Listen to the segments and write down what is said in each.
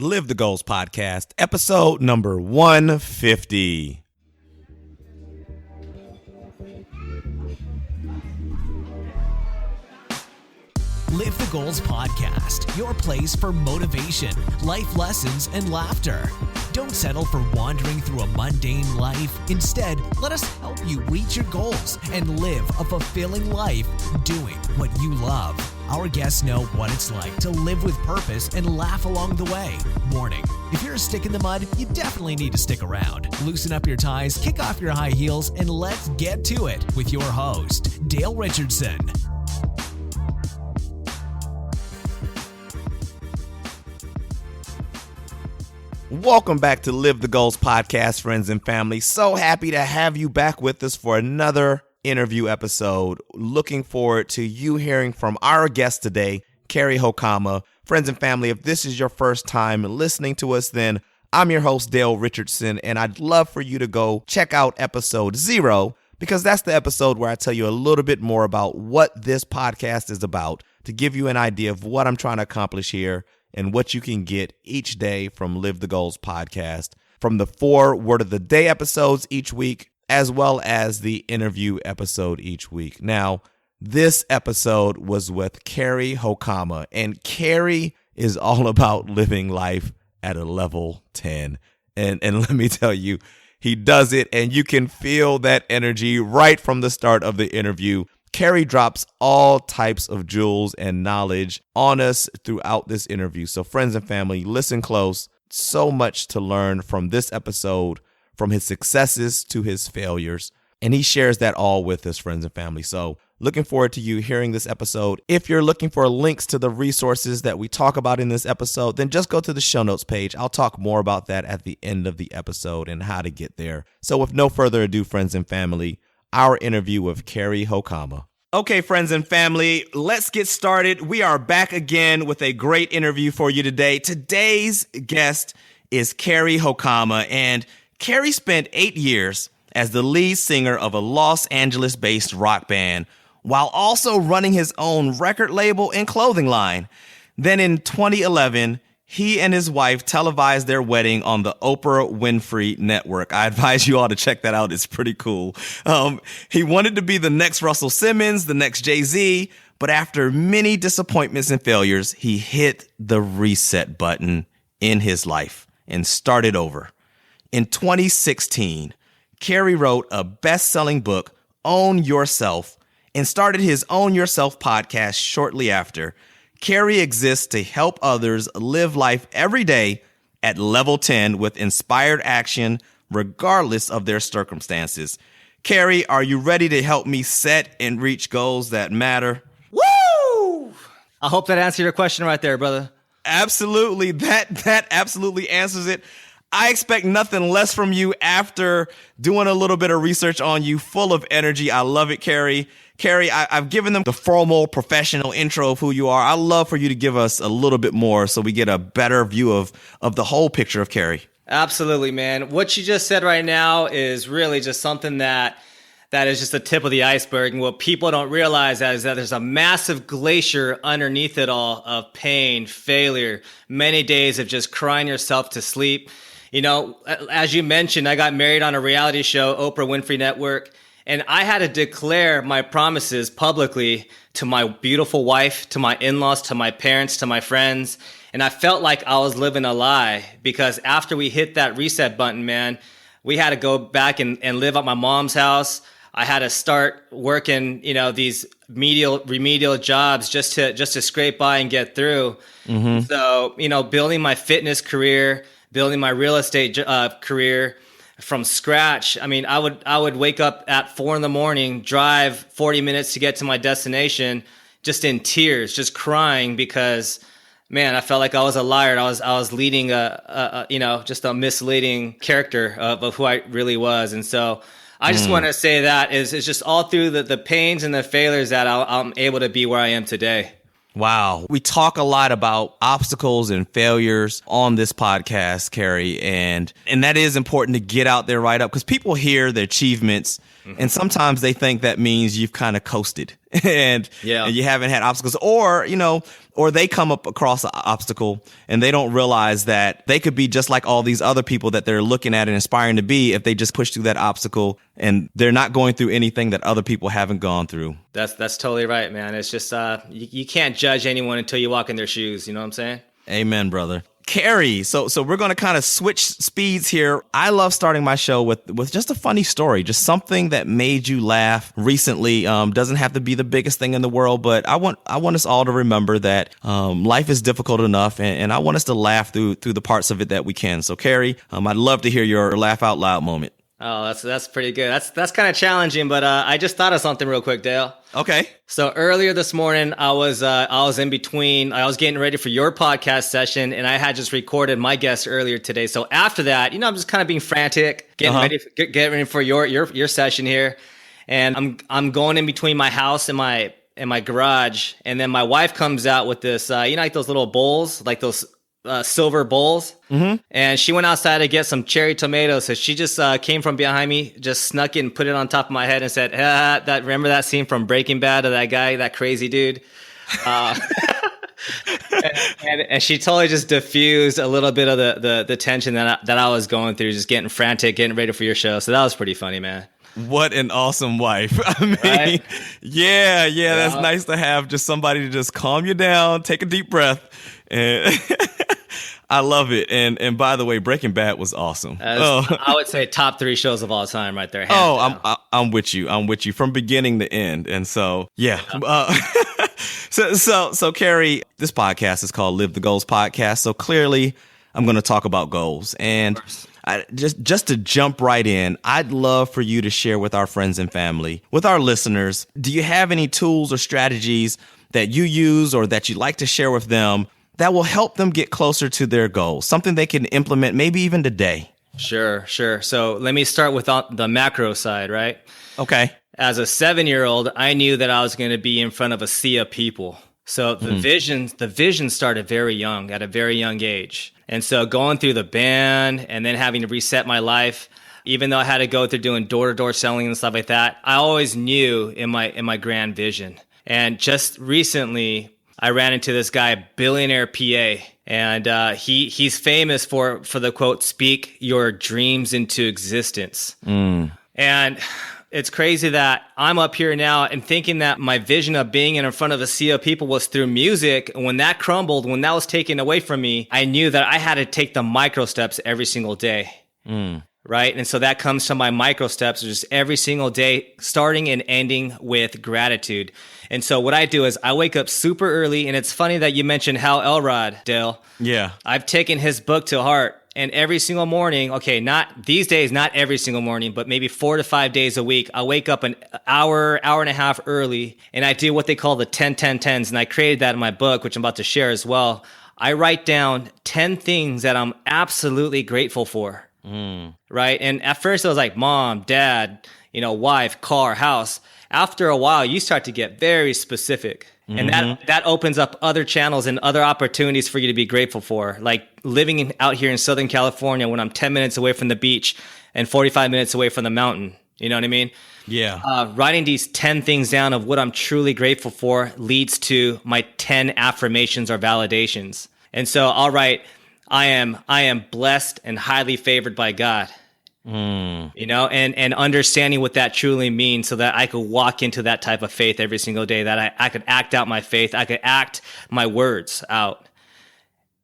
Live the Goals Podcast, episode number 150. Live the Goals Podcast, your place for motivation, life lessons, and laughter. Don't settle for wandering through a mundane life. Instead, let us help you reach your goals and live a fulfilling life doing what you love. Our guests know what it's like to live with purpose and laugh along the way. Warning, if you're a stick in the mud, you definitely need to stick around. Loosen up your ties, kick off your high heels, and let's get to it with your host, Dale Richardson. Welcome back to Live the Goals Podcast, friends and family. So happy to have you back with us for another interview episode. Looking forward to you hearing from our guest today, Cary Hokama. Friends and family, if this is your first time listening to us, then I'm your host, Dale Richardson, and I'd love for you to go check out episode 0, because that's the episode where I tell you a little bit more about what this podcast is about, to give you an idea of what I'm trying to accomplish here and what you can get each day from Live the Goals Podcast, from the 4 Word of the Day episodes each week, as well as the interview episode each week. Now, this episode was with Cary Hokama, and Cary is all about living life at a level 10. And let me tell you, he does it, and you can feel that energy right from the start of the interview. Cary drops all types of jewels and knowledge on us throughout this interview. So friends and family, listen close. So much to learn from this episode, from his successes to his failures. And he shares that all with us, friends and family. So looking forward to you hearing this episode. If you're looking for links to the resources that we talk about in this episode, then just go to the show notes page. I'll talk more about that at the end of the episode and how to get there. So with no further ado, friends and family, our interview with Cary Hokama. Okay, friends and family, let's get started. We are back again with a great interview for you today. Today's guest is Cary Hokama, and Cary spent 8 years as the lead singer of a Los Angeles-based rock band, while also running his own record label and clothing line. Then in 2011, he and his wife televised their wedding on the Oprah Winfrey Network. I advise you all to check that out. It's pretty cool. He wanted to be the next Russell Simmons, the next Jay-Z, but after many disappointments and failures, he hit the reset button in his life and started over. In 2016, Cary wrote a best-selling book, Own Yourself, and started his Own Yourself podcast shortly after. Cary exists to help others live life every day at level 10 with inspired action, regardless of their circumstances. Cary, are you ready to help me set and reach goals that matter? Woo! I hope that answered your question right there, brother. Absolutely. That absolutely answers it. I expect nothing less from you after doing a little bit of research on you, full of energy. I love it, Cary. Cary, I've given them the formal professional intro of who you are. I'd love for you to give us a little bit more so we get a better view of the whole picture of Cary. Absolutely, man. What you just said right now is really just something that is just the tip of the iceberg. And what people don't realize is that there's a massive glacier underneath it all of pain, failure, many days of just crying yourself to sleep. You know, as you mentioned, I got married on a reality show, Oprah Winfrey Network. And I had to declare my promises publicly to my beautiful wife, to my in-laws, to my parents, to my friends. And I felt like I was living a lie, because after we hit that reset button, man, we had to go back and live at my mom's house. I had to start working, these remedial jobs just to scrape by and get through. Mm-hmm. So, building my fitness career, building my real estate career from scratch. I mean, I would wake up at 4 a.m, drive 40 minutes to get to my destination, just in tears, just crying, because, man, I felt like I was a liar. I was leading just a misleading character of who I really was. And so I just want to say that it's just all through the pains and the failures that I'm able to be where I am today. Wow. We talk a lot about obstacles and failures on this podcast, Cary, and that is important to get out there right up, because people hear the achievements and sometimes they think that means you've kind of coasted and you haven't had obstacles, or, or they come up across an obstacle and they don't realize that they could be just like all these other people that they're looking at and aspiring to be if they just push through that obstacle, and they're not going through anything that other people haven't gone through. That's totally right, man. It's just you can't judge anyone until you walk in their shoes. You know what I'm saying? Amen, brother. Cary, so we're going to kind of switch speeds here. I love starting my show with just a funny story, just something that made you laugh recently. Doesn't have to be the biggest thing in the world, but I want us all to remember that life is difficult enough, and I want us to laugh through the parts of it that we can. So, Cary, I'd love to hear your laugh out loud moment. Oh, that's pretty good. That's kind of challenging, but I just thought of something real quick, Dale. Okay. So earlier this morning, I was in between. I was getting ready for your podcast session, and I had just recorded my guest earlier today. So after that, I'm just kind of being frantic, getting ready for your session here, and I'm going in between my house and my garage, and then my wife comes out with this, like those little bowls, like those silver bowls. Mm-hmm. And she went outside to get some cherry tomatoes. So she just came from behind me, just snuck it and put it on top of my head and said, remember that scene from Breaking Bad of that guy, that crazy dude? And she totally just diffused a little bit of the tension that I was going through, just getting frantic, getting ready for your show. So that was pretty funny, man. What an awesome wife. I mean, right? Yeah, that's nice to have just somebody to just calm you down, take a deep breath. And I love it. And by the way, Breaking Bad was awesome. I would say top 3 shows of all time right there. I'm with you. I'm with you from beginning to end. And so, yeah. So Cary, this podcast is called Live the Goals Podcast. So clearly I'm going to talk about goals. And just to jump right in, I'd love for you to share with our friends and family, with our listeners, do you have any tools or strategies that you use or that you'd like to share with them that will help them get closer to their goals, something they can implement maybe even today? Sure. So let me start with the macro side, right? Okay. As a 7-year-old, I knew that I was going to be in front of a sea of people. So the vision started very young, at a very young age. And so going through the band and then having to reset my life, even though I had to go through doing door-to-door selling and stuff like that, I always knew in my grand vision. And just recently, I ran into this guy, billionaire PA, and he's famous for the quote, "Speak your dreams into existence." And it's crazy that I'm up here now and thinking that my vision of being in front of a sea of people was through music. When that crumbled, when that was taken away from me, I knew that I had to take the micro steps every single day. Right? And so that comes to my micro steps, just every single day, starting and ending with gratitude. And so what I do is I wake up super early, and it's funny that you mentioned Hal Elrod, Dale. Yeah. I've taken his book to heart, and every single morning, okay, not these days, not every single morning, but maybe 4 to 5 days a week, I wake up an hour and a half early, and I do what they call the 10-10-10s, and I created that in my book, which I'm about to share as well. I write down 10 things that I'm absolutely grateful for. Right? And at first it was like mom, dad, wife, car, house. After a while, you start to get very specific. And that opens up other channels and other opportunities for you to be grateful for. Like living out here in Southern California when I'm 10 minutes away from the beach and 45 minutes away from the mountain. You know what I mean? Yeah. Writing these 10 things down of what I'm truly grateful for leads to my 10 affirmations or validations. And so I'll write, I am blessed and highly favored by God. And understanding what that truly means so that I could walk into that type of faith every single day, that I could act out my faith. I could act my words out.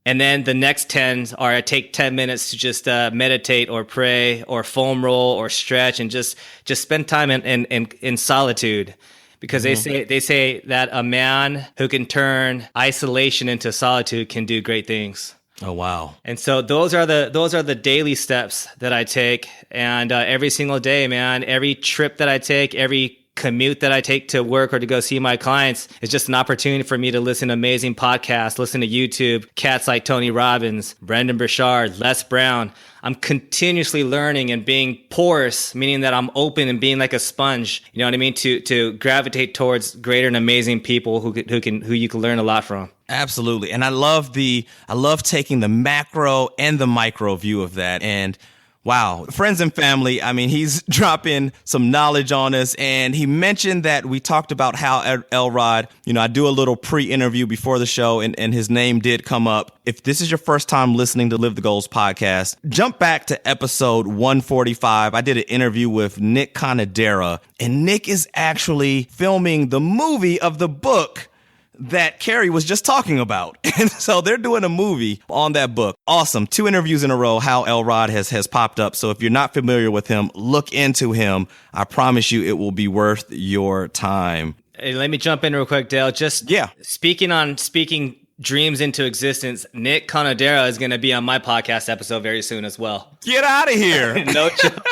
And then the next 10 are I take 10 minutes to just meditate or pray or foam roll or stretch and just spend time in solitude. Because they say that a man who can turn isolation into solitude can do great things. Oh, wow. And so those are the daily steps that I take. And every single day, man, every trip that I take, every commute that I take to work or to go see my clients is just an opportunity for me to listen to amazing podcasts, listen to YouTube, cats like Tony Robbins, Brendan Burchard, Les Brown. I'm continuously learning and being porous, meaning that I'm open and being like a sponge, you know what I mean, to gravitate towards greater and amazing people who you can learn a lot from. Absolutely. And I love taking the macro and the micro view of that. And Wow. Friends and family, I mean, he's dropping some knowledge on us. And he mentioned that we talked about how Elrod, I do a little pre-interview before the show, and his name did come up. If this is your first time listening to Live the Goals podcast, jump back to episode 145. I did an interview with Nick Conadera, and Nick is actually filming the movie of the book that Cary was just talking about. And so they're doing a movie on that book. Awesome. 2 interviews in a row, how Elrod has popped up. So if you're not familiar with him, look into him. I promise you it will be worth your time. Hey, let me jump in real quick, Dale. Speaking dreams into existence, Nick Conadera is going to be on my podcast episode very soon as well. Get out of here. No joke.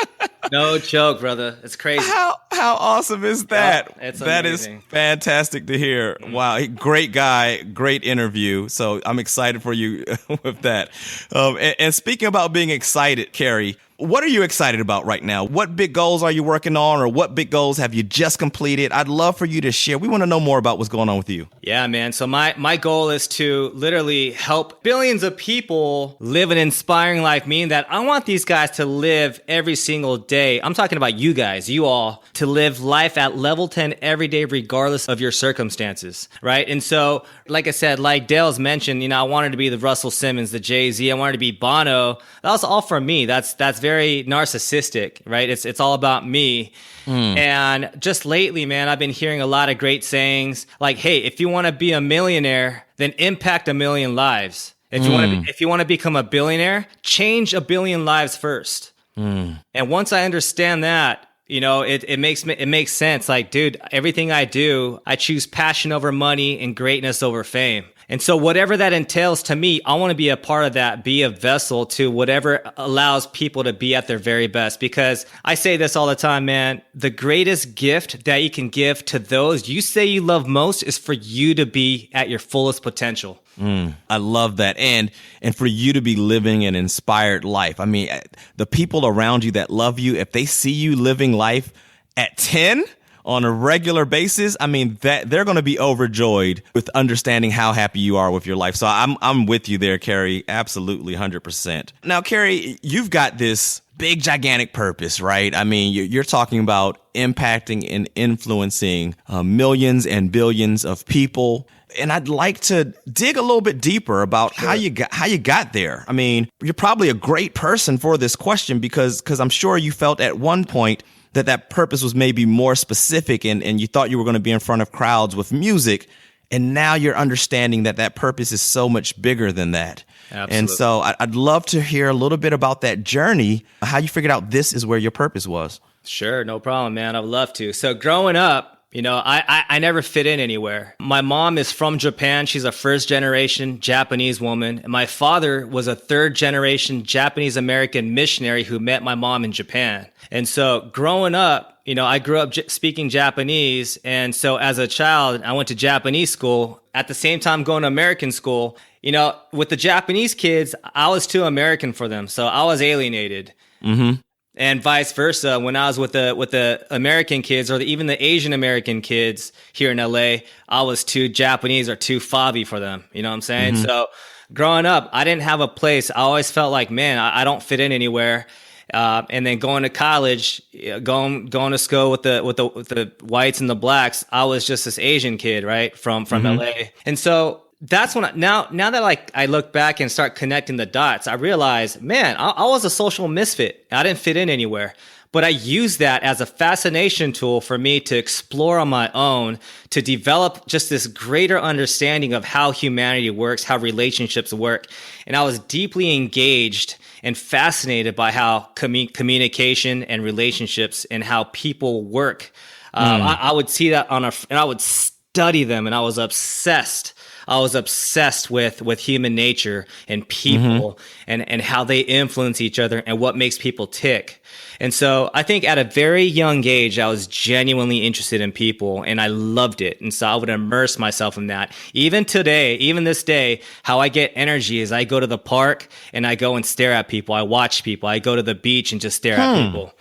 No joke, brother. It's crazy. How awesome is that? It's that amazing. Is fantastic to hear. Wow, great guy, great interview. So I'm excited for you with that. And speaking about being excited, Cary, what are you excited about right now? What big goals are you working on, or what big goals have you just completed? I'd love for you to share. We want to know more about what's going on with you. Yeah, man. So my goal is to literally help billions of people live an inspiring life, meaning that I want these guys to live every single day. I'm talking about you guys, you all, to live life at level 10 every day, regardless of your circumstances, right? And so, like I said, like Dale's mentioned, I wanted to be the Russell Simmons, the Jay-Z. I wanted to be Bono. That was all for me. That's very narcissistic, right? It's all about me. And just lately, man, I've been hearing a lot of great sayings like, hey, if you want to be a millionaire, then impact a million lives. If you want to become a billionaire, change a billion lives first. And once I understand that, it makes sense. Like, dude, everything I do, I choose passion over money and greatness over fame. And so whatever that entails to me, I want to be a part of that, be a vessel to whatever allows people to be at their very best. Because I say this all the time, man, the greatest gift that you can give to those you say you love most is for you to be at your fullest potential. I love that. And for you to be living an inspired life. I mean, the people around you that love you, if they see you living life at 10 on a regular basis, I mean, that they're going to be overjoyed with understanding how happy you are with your life. So I'm with you there, Cary. Absolutely, 100%. Now, Cary, you've got this big, gigantic purpose, right? I mean, you're talking about impacting and influencing millions and billions of people. And I'd like to dig a little bit deeper about how you got there. I mean, you're probably a great person for this question because I'm sure you felt at one point that purpose was maybe more specific and you thought you were going to be in front of crowds with music. And now you're understanding that purpose is so much bigger than that. Absolutely. And so I'd love to hear a little bit about that journey, how you figured out this is where your purpose was. Sure. No problem, man. I'd love to. So growing up, I never fit in anywhere. My mom is from Japan. She's a first generation Japanese woman. And my father was a third generation Japanese American missionary who met my mom in Japan. And so growing up, I grew up speaking Japanese. And so as a child, I went to Japanese school. At the same time going to American school, with the Japanese kids, I was too American for them. So I was alienated. Mm-hmm. And vice versa, when I was with the American kids or even the Asian American kids here in LA, I was too Japanese or too fobby for them. You know what I'm saying? Mm-hmm. So growing up, I didn't have a place. I always felt like, man, I don't fit in anywhere. And then going to college, going to school with the whites and the blacks, I was just this Asian kid, right, from mm-hmm. LA. And so that's when now that I look back and start connecting the dots, I realize, man, I was a social misfit. I didn't fit in anywhere. But I used that as a fascination tool for me to explore on my own, to develop just this greater understanding of how humanity works, how relationships work. And I was deeply engaged and fascinated by how communication and relationships and how people work. I would see that and I would study them, and I was obsessed. I was obsessed with human nature and people mm-hmm. and how they influence each other and what makes people tick. And so I think at a very young age, I was genuinely interested in people and I loved it. And so I would immerse myself in that. Even today, even this day, how I get energy is I go to the park and I go and stare at people. I watch people. I go to the beach and just stare at people.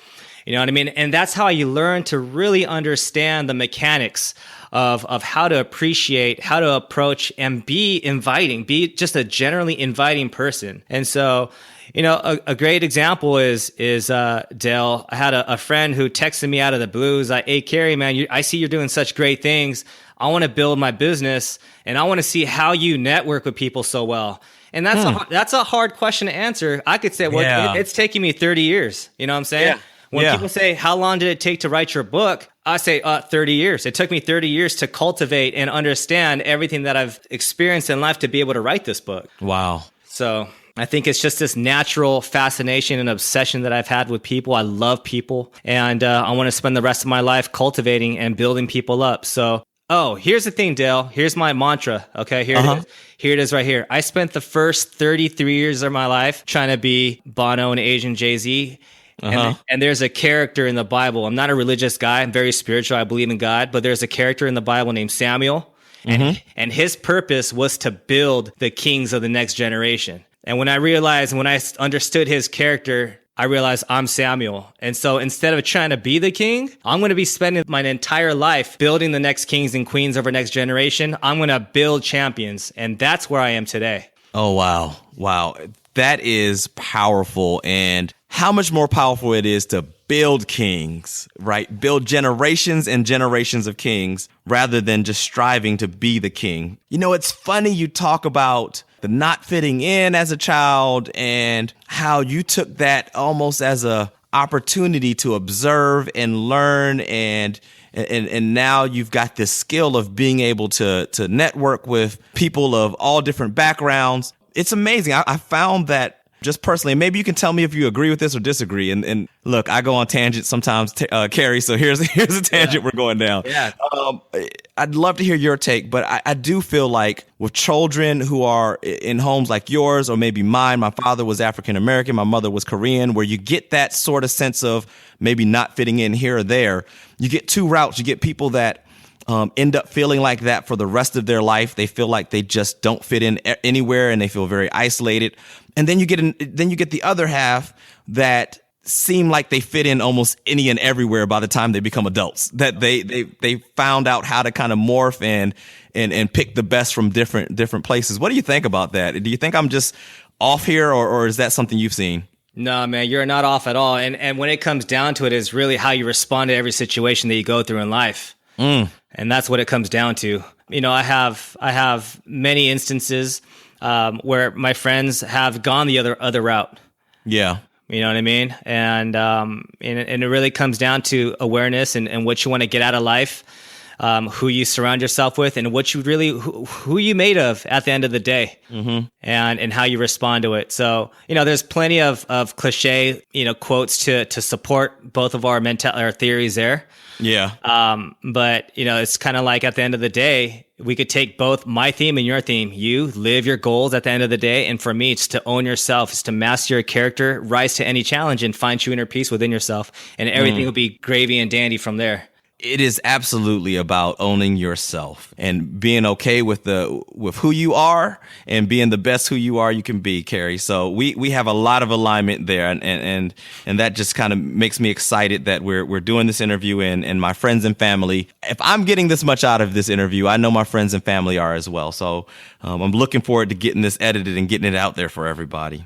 You know what I mean? And that's how you learn to really understand the mechanics of how to appreciate, how to approach, and be inviting, be just a generally inviting person. And so, a great example is Dale. I had a friend who texted me out of the blues, like, "Hey, Cary, man, I see you're doing such great things. I want to build my business, and I want to see how you network with people so well." And that's a hard question to answer. I could say, well, it's taking me 30 years. You know what I'm saying? Yeah. When people say, how long did it take to write your book? I say 30 years. It took me 30 years to cultivate and understand everything that I've experienced in life to be able to write this book. Wow. So I think it's just this natural fascination and obsession that I've had with people. I love people, and I want to spend the rest of my life cultivating and building people up. So, here's the thing, Dale. Here's my mantra. Okay, here it is. Here it is right here. I spent the first 33 years of my life trying to be Bono and Asian Jay-Z. And there's a character in the Bible. I'm not a religious guy. I'm very spiritual. I believe in God. But there's a character in the Bible named Samuel. And his purpose was to build the kings of the next generation. And when I understood his character, I realized I'm Samuel. And so instead of trying to be the king, I'm going to be spending my entire life building the next kings and queens of our next generation. I'm going to build champions. And that's where I am today. Oh, wow. Wow. That is powerful. And how much more powerful it is to build kings, right? Build generations and generations of kings rather than just striving to be the king. It's funny you talk about the not fitting in as a child and how you took that almost as a opportunity to observe and learn, and now you've got this skill of being able to network with people of all different backgrounds. It's amazing. I found that just personally, and maybe you can tell me if you agree with this or disagree. And look, I go on tangents sometimes, Cary, so here's a tangent we're going down. Yeah. I'd love to hear your take, but I do feel like with children who are in homes like yours or maybe mine, my father was African American, my mother was Korean, where you get that sort of sense of maybe not fitting in here or there. You get two routes. You get people that end up feeling like that for the rest of their life. They feel like they just don't fit in anywhere and they feel very isolated. And then you get the other half that seem like they fit in almost any and everywhere by the time they become adults, that they found out how to kind of morph and pick the best from different places. What do you think about that? Do you think I'm just off here, or is that something you've seen? No, man, you're not off at all. And when it comes down to it, is really how you respond to every situation that you go through in life. And that's what it comes down to. I have many instances where my friends have gone the other route. Yeah. You know what I mean? And it really comes down to awareness and what you want to get out of life, who you surround yourself with, and what you really, who you made of at the end of the day, and how you respond to it. So, there's plenty of cliche, quotes to support both of our theories there. Yeah. But it's kind of like at the end of the day, we could take both my theme and your theme. You live your goals at the end of the day. And for me, it's to own yourself. It's to master your character, rise to any challenge, and find true inner peace within yourself. And everything will be gravy and dandy from there. It is absolutely about owning yourself and being okay with who you are and being the best who you are you can be, Cary. So we have a lot of alignment there, and that just kind of makes me excited that we're doing this interview, and my friends and family. If I'm getting this much out of this interview, I know my friends and family are as well. So I'm looking forward to getting this edited and getting it out there for everybody.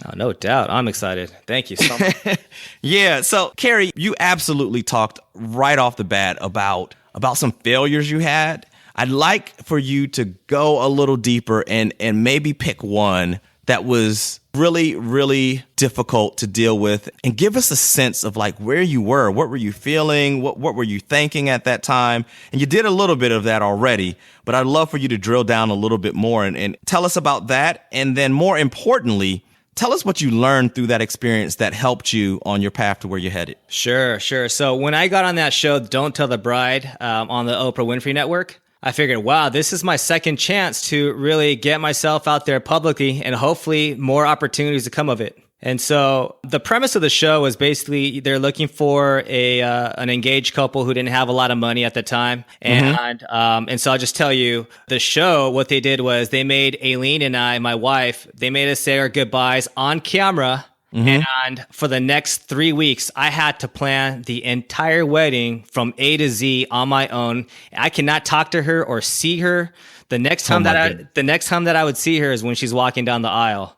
Oh, no doubt. I'm excited. Thank you so much. Yeah. So, Cary, you absolutely talked right off the bat about some failures you had. I'd like for you to go a little deeper and maybe pick one that was really, really difficult to deal with, and give us a sense of like where you were. What were you feeling? What were you thinking at that time? And you did a little bit of that already, but I'd love for you to drill down a little bit more and tell us about that. And then more importantly, tell us what you learned through that experience that helped you on your path to where you're headed. Sure. So when I got on that show, Don't Tell the Bride, on the Oprah Winfrey Network, I figured, wow, this is my second chance to really get myself out there publicly, and hopefully more opportunities to come of it. And so the premise of the show was basically they're looking for an engaged couple who didn't have a lot of money at the time. And so I'll just tell you, the show, what they did was they made Aileen and I, my wife, they made us say our goodbyes on camera And for the next 3 weeks, I had to plan the entire wedding from A to Z on my own. I cannot talk to her or see her. The next time that I would see her is when she's walking down the aisle.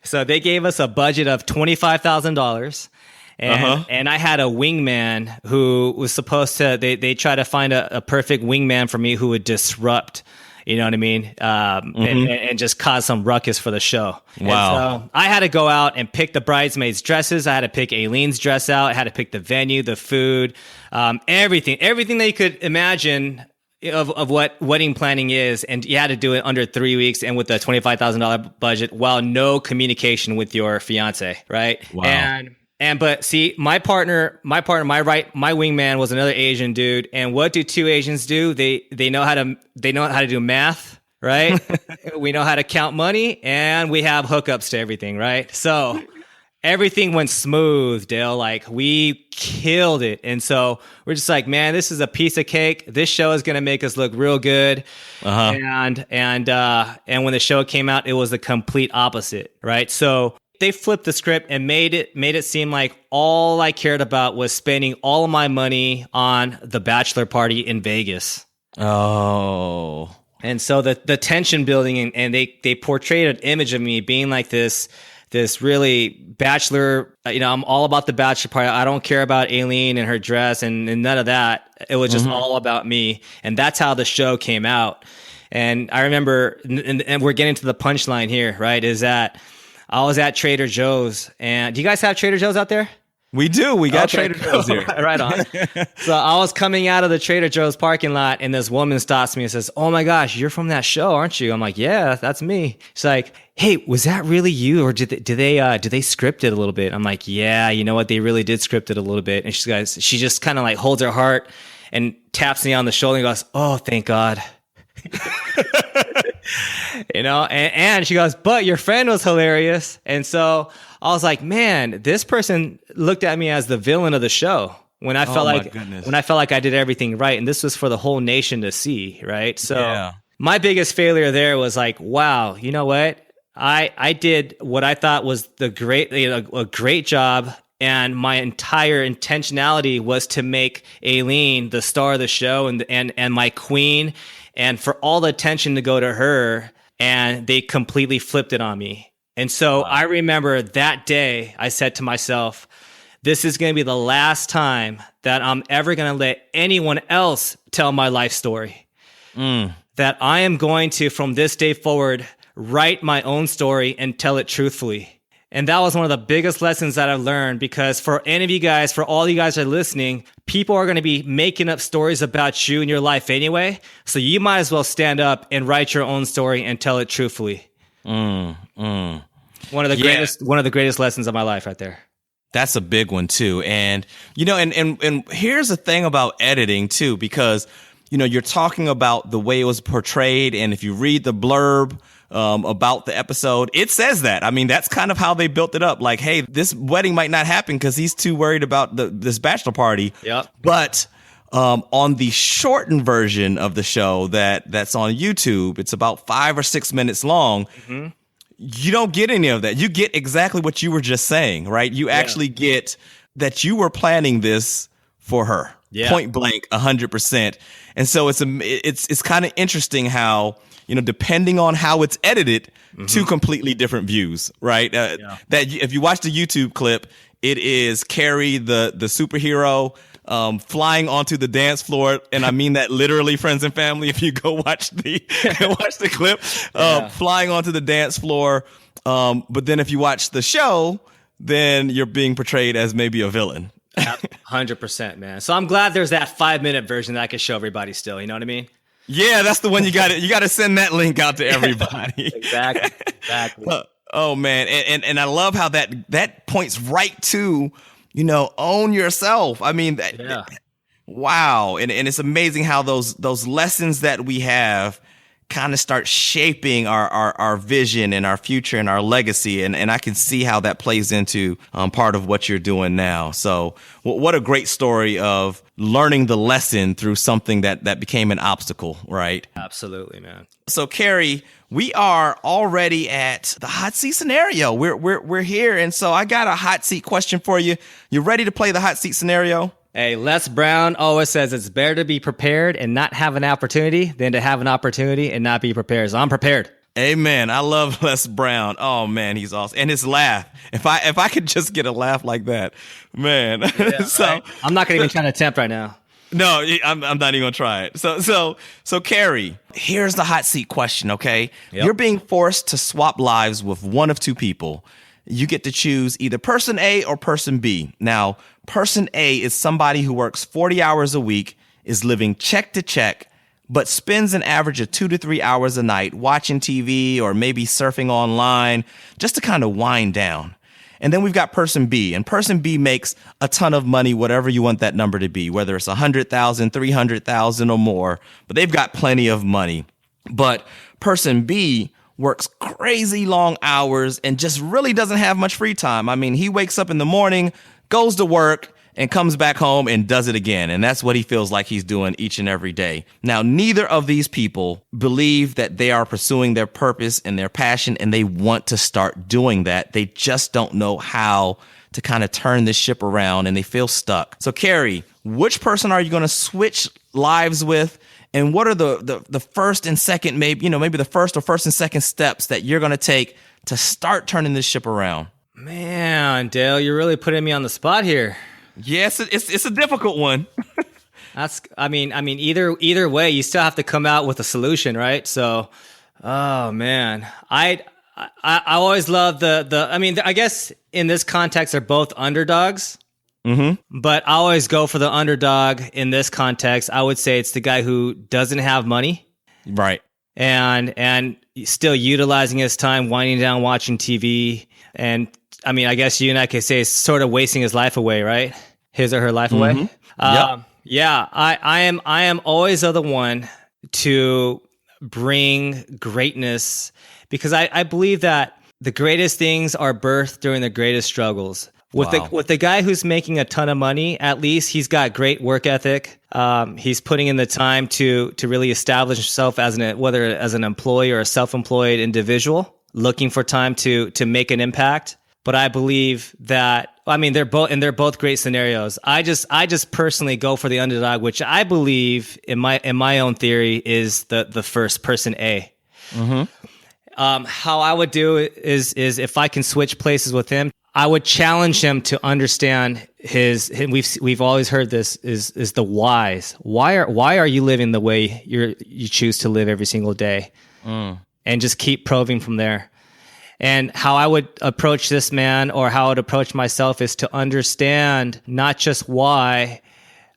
So they gave us a budget of $25,000. And I had a wingman who was supposed to, they tried to find a perfect wingman for me who would disrupt, you know what I mean? And just cause some ruckus for the show. Wow. And so I had to go out and pick the bridesmaids' dresses. I had to pick Aileen's dress out. I had to pick the venue, the food, everything that you could imagine of what wedding planning is. And you had to do it under 3 weeks and with a $25,000 budget while no communication with your fiance. Right. Wow. But see, my wingman was another Asian dude. And what do two Asians do? They know how to do math, right? We know how to count money, and we have hookups to everything, right? So everything went smooth, Dale. Like, we killed it. And so we're just like, man, this is a piece of cake. This show is going to make us look real good. And when the show came out, it was the complete opposite, right? So they flipped the script and made it seem like all I cared about was spending all of my money on the bachelor party in Vegas. Oh. And so the tension building and they portrayed an image of me being like this really bachelor, I'm all about the bachelor party. I don't care about Aileen and her dress and none of that. It was just all about me. And that's how the show came out. And I remember, and we're getting to the punchline here, right, is that I was at Trader Joe's, and do you guys have Trader Joe's out there? We do. We got Trader Joe's here. Right on. So I was coming out of the Trader Joe's parking lot, and this woman stops me and says, "Oh my gosh, you're from that show, aren't you?" I'm like, "Yeah, that's me." She's like, "Hey, was that really you, or did they script it a little bit?" I'm like, "Yeah, you know what? They really did script it a little bit." And she just kind of like holds her heart and taps me on the shoulder and goes, "Oh, thank God." And she goes, "But your friend was hilarious." And so I was like, man, this person looked at me as the villain of the show when I felt like I did everything right. And this was for the whole nation to see. Right. So my biggest failure there was like, wow, you know what? I did what I thought was a great job. And my entire intentionality was to make Aileen the star of the show and my queen, and for all the attention to go to her. And they completely flipped it on me. And so I remember that day I said to myself, this is going to be the last time that I'm ever going to let anyone else tell my life story. That I am going to, from this day forward, write my own story and tell it truthfully. And that was one of the biggest lessons that I've learned, because for any of you guys, for all you guys that are listening, people are going to be making up stories about you and your life anyway. So you might as well stand up and write your own story and tell it truthfully. One of the greatest lessons of my life right there. That's a big one too. And, and here's the thing about editing too, because, you're talking about the way it was portrayed. And if you read the blurb about the episode, it says that. I mean, that's kind of how they built it up. Like, hey, this wedding might not happen because he's too worried about this bachelor party. Yep. But on the shortened version of the show that's on YouTube, it's about 5 or 6 minutes long. You don't get any of that. You get exactly what you were just saying, right? You actually get that you were planning this for her. Point blank, 100%. And so it's kind of interesting how, depending on how it's edited, two completely different views, right? That if you watch the YouTube clip, it is Cary, the superhero, flying onto the dance floor, and I mean that literally, friends and family. If you go watch the clip, flying onto the dance floor. But then if you watch the show, then you're being portrayed as maybe a villain. 100%, man. So I'm glad there's that 5-minute version that I can show everybody still. You know what I mean? Yeah, that's the one you got to send that link out to everybody. Exactly. Oh man, and I love how that points right to, own yourself. I mean, wow, and it's amazing how those lessons that we have kind of start shaping our vision and our future and our legacy. And I can see how that plays into part of what you're doing now. So what a great story of learning the lesson through something that became an obstacle, right? Absolutely, man. So, Cary, we are already at the hot seat scenario. We're here. And so I got a hot seat question for you. You ready to play the hot seat scenario? Hey, Les Brown always says it's better to be prepared and not have an opportunity than to have an opportunity and not be prepared. So I'm prepared. Amen. I love Les Brown. Oh man, he's awesome. And his laugh. If I could just get a laugh like that, man. Yeah, so right? I'm not gonna even try to attempt right now. No, I'm not even gonna try it. So Cary, here's the hot seat question. Okay, Yep. You're being forced to swap lives with one of two people. You get to choose either person A or person B. Now, person A is somebody who works 40 hours a week, is living check to check, but spends an average of 2 to 3 hours a night watching TV or maybe surfing online just to kind of wind down. And then we've got person B, and person B makes a ton of money, whatever you want that number to be, whether it's 100,000, 300,000 or more, but they've got plenty of money. But person B works crazy long hours and just really doesn't have much free time. I mean, he wakes up in the morning, goes to work, and comes back home and does it again. And that's what he feels like he's doing each and every day. Now, neither of these people believe that they are pursuing their purpose and their passion, and they want to start doing that. They just don't know how to kind of turn this ship around, and they feel stuck. So, Cary, which person are you going to switch lives with? And what are the first and second, maybe the first and second steps that you're going to take to start turning this ship around? Man, Dale, you're really putting me on the spot here. Yes, it's a difficult one. I mean, either way, you still have to come out with a solution, right? So, oh man, I always love I guess in this context, they're both underdogs. Mm-hmm. But I always go for the underdog in this context. I would say it's the guy who doesn't have money. Right. And still utilizing his time winding down watching TV. And I mean, I guess you and I could say it's sort of wasting his life away, right? His or her life away. Yep. Yeah, I am always the one to bring greatness, because I believe that the greatest things are birthed during the greatest struggles. With the guy who's making a ton of money, at least he's got great work ethic. He's putting in the time to really establish himself whether as an employee or a self-employed individual, looking for time to make an impact. But I believe that, they're both great scenarios. I just personally go for the underdog, which I believe in my own theory is the first person A. Mm-hmm. How I would do it is if I can switch places with him, I would challenge him to understand we've always heard this is the whys. Why are you living the way you choose to live every single day? And just keep probing from there. And how I would approach this man, or how I would approach myself, is to understand not just why,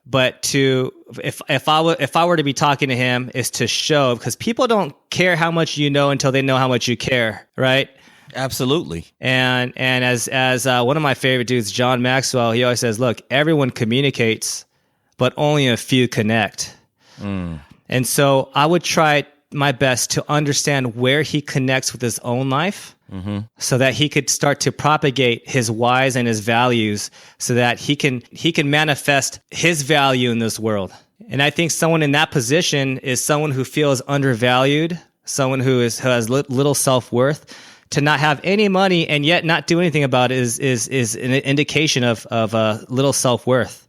but to if I were to be talking to him, is to show, because people don't care how much you know until they know how much you care, right? Absolutely. And as one of my favorite dudes, John Maxwell, he always says, look, everyone communicates, but only a few connect. And so I would try my best to understand where he connects with his own life, so that he could start to propagate his whys and his values, so that he can manifest his value in this world. And I think someone in that position is someone who feels undervalued, someone who has little self-worth. To not have any money and yet not do anything about it is an indication of little self-worth.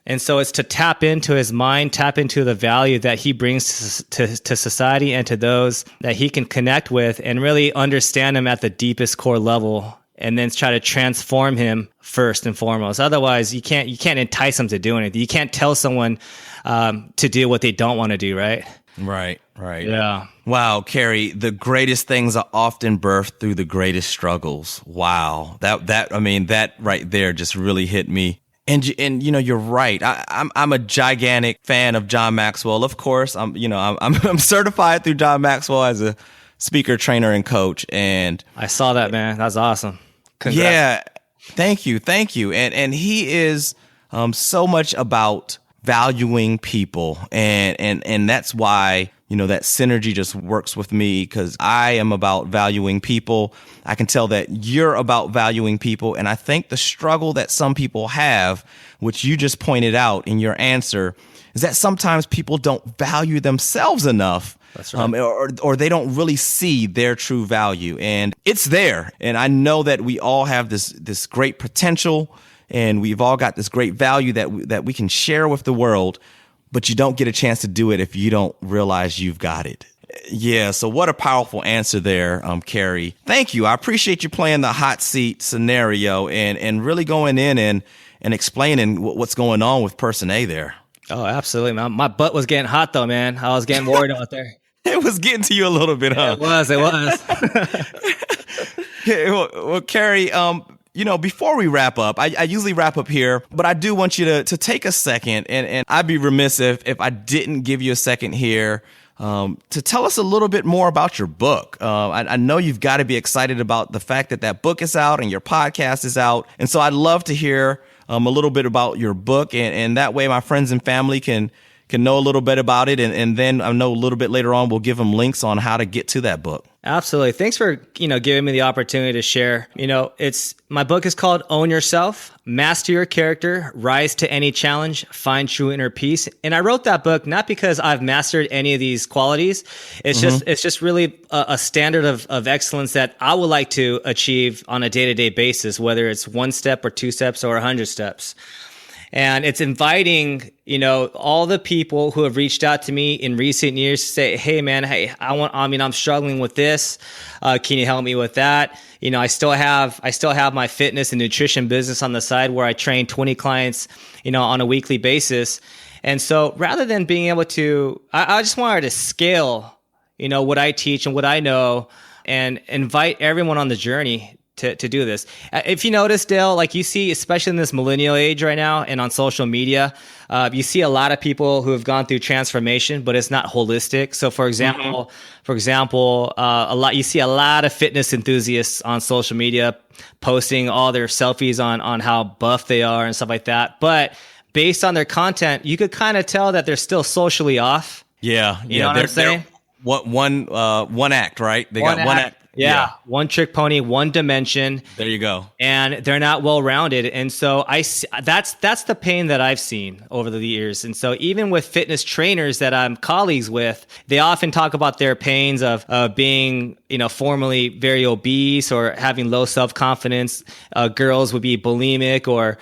And so it's to tap into his mind, tap into the value that he brings to society and to those that he can connect with, and really understand him at the deepest core level, and then try to transform him first and foremost. Otherwise, you can't entice them to do anything. You can't tell someone to do what they don't want to do, right? Right. Yeah. Wow, Cary, the greatest things are often birthed through the greatest struggles. Wow. That right there just really hit me. And you're right. I'm a gigantic fan of John Maxwell. Of course, I'm certified through John Maxwell as a speaker, trainer, and coach. And I saw that, man. That's awesome. Congrats. Yeah. Thank you. And he is so much about valuing people, and that's why that synergy just works with me because I am about valuing people. I can tell that you're about valuing people. And I think the struggle that some people have, which you just pointed out in your answer, is that sometimes people don't value themselves enough. That's right. Or they don't really see their true value. And it's there. And I know that we all have this great potential, and we've all got this great value that we can share with the world, but you don't get a chance to do it if you don't realize you've got it. Yeah, so what a powerful answer there, Cary. Thank you. I appreciate you playing the hot seat scenario and really going in and explaining what's going on with Person A there. Oh, absolutely, man. My butt was getting hot, though, man. I was getting worried out there. It was getting to you a little bit, huh? It was. Well, Cary, before we wrap up, I usually wrap up here, but I do want you to take a second, and I'd be remiss if I didn't give you a second here to tell us a little bit more about your book. I know you've got to be excited about the fact that book is out and your podcast is out, and so I'd love to hear a little bit about your book, and that way my friends and family can know a little bit about it, and then I know a little bit later on we'll give them links on how to get to that book. Absolutely. Thanks for, giving me the opportunity to share. My book is called Own Yourself, Master Your Character, Rise to Any Challenge, Find True Inner Peace. And I wrote that book not because I've mastered any of these qualities. It's just really a standard of excellence that I would like to achieve on a day-to-day basis, whether it's 1 step or 2 steps or 100 steps. And it's inviting, all the people who have reached out to me in recent years to say, hey, man, I'm struggling with this. Can you help me with that? I still have my fitness and nutrition business on the side where I train 20 clients, on a weekly basis. And so rather than being able to, I just wanted to scale, what I teach and what I know and invite everyone on the journey to do this. If you notice, Dale, like you see, especially in this millennial age right now and on social media, you see a lot of people who have gone through transformation, but it's not holistic. So for example, you see a lot of fitness enthusiasts on social media posting all their selfies on how buff they are and stuff like that. But based on their content, you could kind of tell that they're still socially off. Yeah. You know what I'm saying? One act, right? They got one act. Yeah. One trick pony, one dimension. There you go. And they're not well-rounded. And so that's the pain that I've seen over the years. And so even with fitness trainers that I'm colleagues with, they often talk about their pains of being, formerly very obese or having low self-confidence. Girls would be bulimic or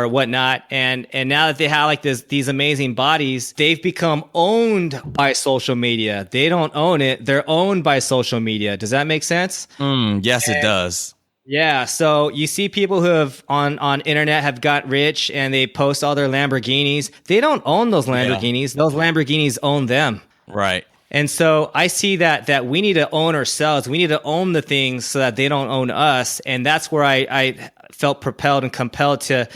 whatnot. And now that they have like these amazing bodies, they've become owned by social media. They don't own it. They're owned by social media. Does that make sense? Yes, it does. Yeah. So you see people who have on internet have got rich and they post all their Lamborghinis. They don't own those Lamborghinis. Yeah. Those Lamborghinis own them. Right. And so I see that we need to own ourselves. We need to own the things so that they don't own us. And that's where I felt propelled and compelled to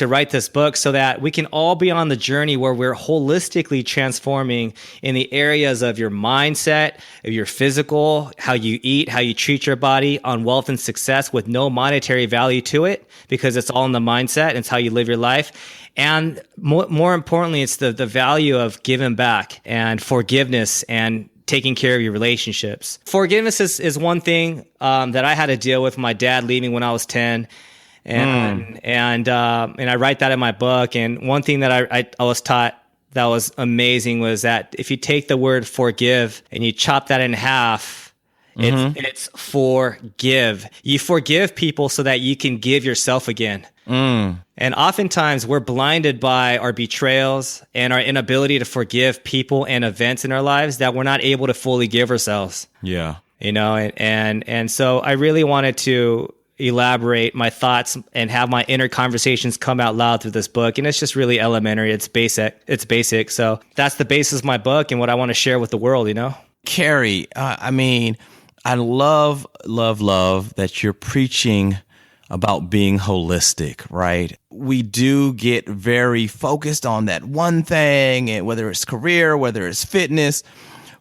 write this book so that we can all be on the journey where we're holistically transforming in the areas of your mindset, of your physical, how you eat, how you treat your body, on wealth and success with no monetary value to it because it's all in the mindset and it's how you live your life. And more importantly, it's the value of giving back and forgiveness and taking care of your relationships. Forgiveness is one thing that I had to deal with my dad leaving when I was 10. And I write that in my book. And one thing that I was taught that was amazing was that if you take the word forgive and you chop that in half, it's forgive. You forgive people so that you can give yourself again. And oftentimes we're blinded by our betrayals and our inability to forgive people and events in our lives that we're not able to fully give ourselves. Yeah. And so I really wanted to elaborate my thoughts and have my inner conversations come out loud through this book. And it's just really elementary. It's basic. So that's the basis of my book and what I want to share with the world, Cary, I love that you're preaching about being holistic, right? We do get very focused on that one thing, and whether it's career, whether it's fitness.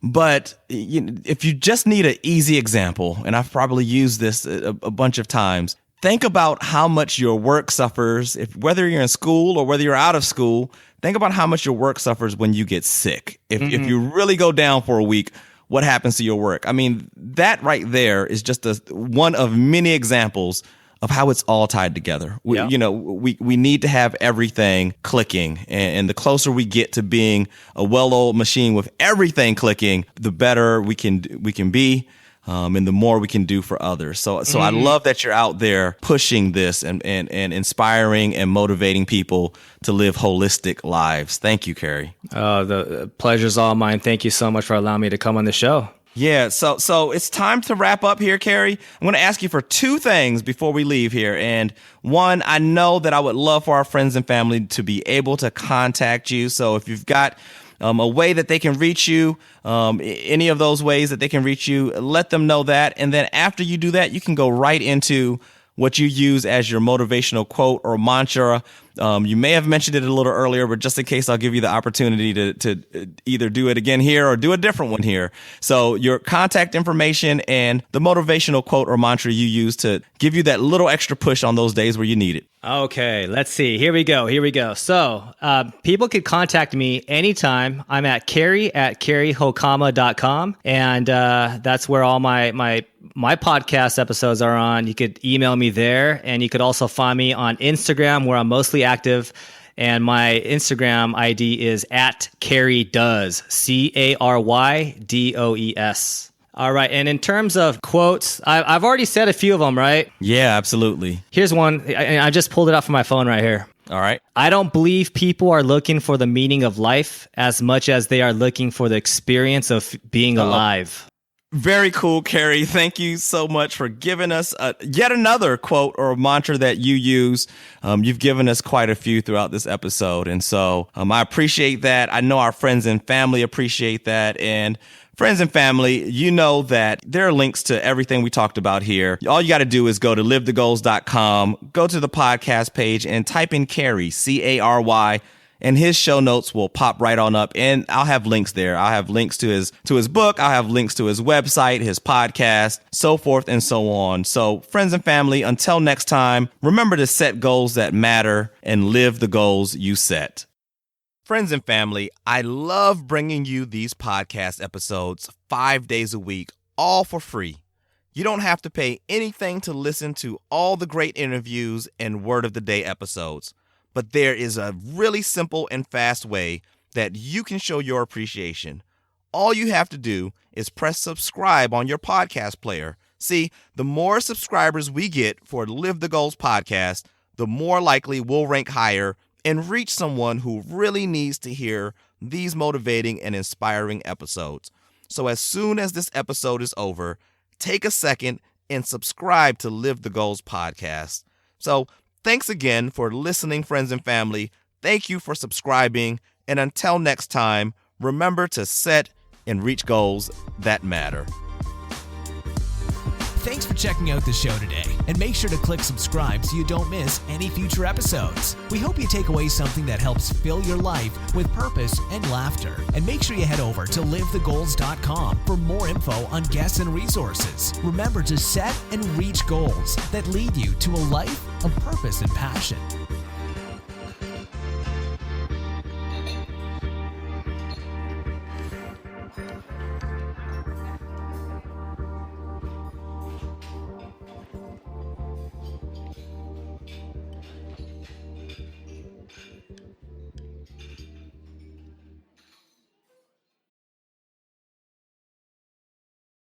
But if you just need an easy example, and I've probably used this a bunch of times, think about how much your work suffers, whether you're in school or whether you're out of school. Think about how much your work suffers when you get sick. If you really go down for a week, what happens to your work? I mean, that right there is just one of many examples of how it's all tied together. We need to have everything clicking, and the closer we get to being a well-oiled machine with everything clicking, the better we can be. And the more we can do for others. So I love that you're out there pushing this and inspiring and motivating people to live holistic lives. Thank you, Cary. Oh, the pleasure's all mine. Thank you so much for allowing me to come on the show. Yeah, so it's time to wrap up here, Cary. I'm going to ask you for two things before we leave here. And one, I know that I would love for our friends and family to be able to contact you. So if you've got a way that they can reach you, any of those ways that they can reach you, let them know that. And then after you do that, you can go right into what you use as your motivational quote or mantra. You may have mentioned it a little earlier, but just in case, I'll give you the opportunity to either do it again here or do a different one here. So your contact information and the motivational quote or mantra you use to give you that little extra push on those days where you need it. Okay, let's see. Here we go. So people could contact me anytime. I'm at Cary at CaryHokama.com. And that's where all my podcast episodes are on. You could email me there, and you could also find me on Instagram, where I'm mostly active. And my Instagram ID is at CaryDoes, CaryDoes. All right. And in terms of quotes, I've already said a few of them, right? Yeah, absolutely. Here's one. I just pulled it out from my phone right here. All right. I don't believe people are looking for the meaning of life as much as they are looking for the experience of being alive. Very cool, Cary. Thank you so much for giving us yet another quote or mantra that you use. You've given us quite a few throughout this episode. And so I appreciate that. I know our friends and family appreciate that. And friends and family, you know that there are links to everything we talked about here. All you got to do is go to livethegoals.com, go to the podcast page, and type in Cary, Cary, and his show notes will pop right on up. And I'll have links there. I'll have links to his book. I'll have links to his website, his podcast, so forth and so on. So friends and family, until next time, remember to set goals that matter and live the goals you set. Friends and family, I love bringing you these podcast episodes 5 days a week, all for free. You don't have to pay anything to listen to all the great interviews and Word of the Day episodes. But there is a really simple and fast way that you can show your appreciation. All you have to do is press subscribe on your podcast player. See, the more subscribers we get for Live the Goals podcast, the more likely we'll rank higher and reach someone who really needs to hear these motivating and inspiring episodes. So as soon as this episode is over, take a second and subscribe to Live the Goals podcast. So thanks again for listening, friends and family. Thank you for subscribing. And until next time, remember to set and reach goals that matter. Thanks for checking out the show today, and make sure to click subscribe so you don't miss any future episodes. We hope you take away something that helps fill your life with purpose and laughter. And make sure you head over to livethegoals.com for more info on guests and resources. Remember to set and reach goals that lead you to a life of purpose and passion.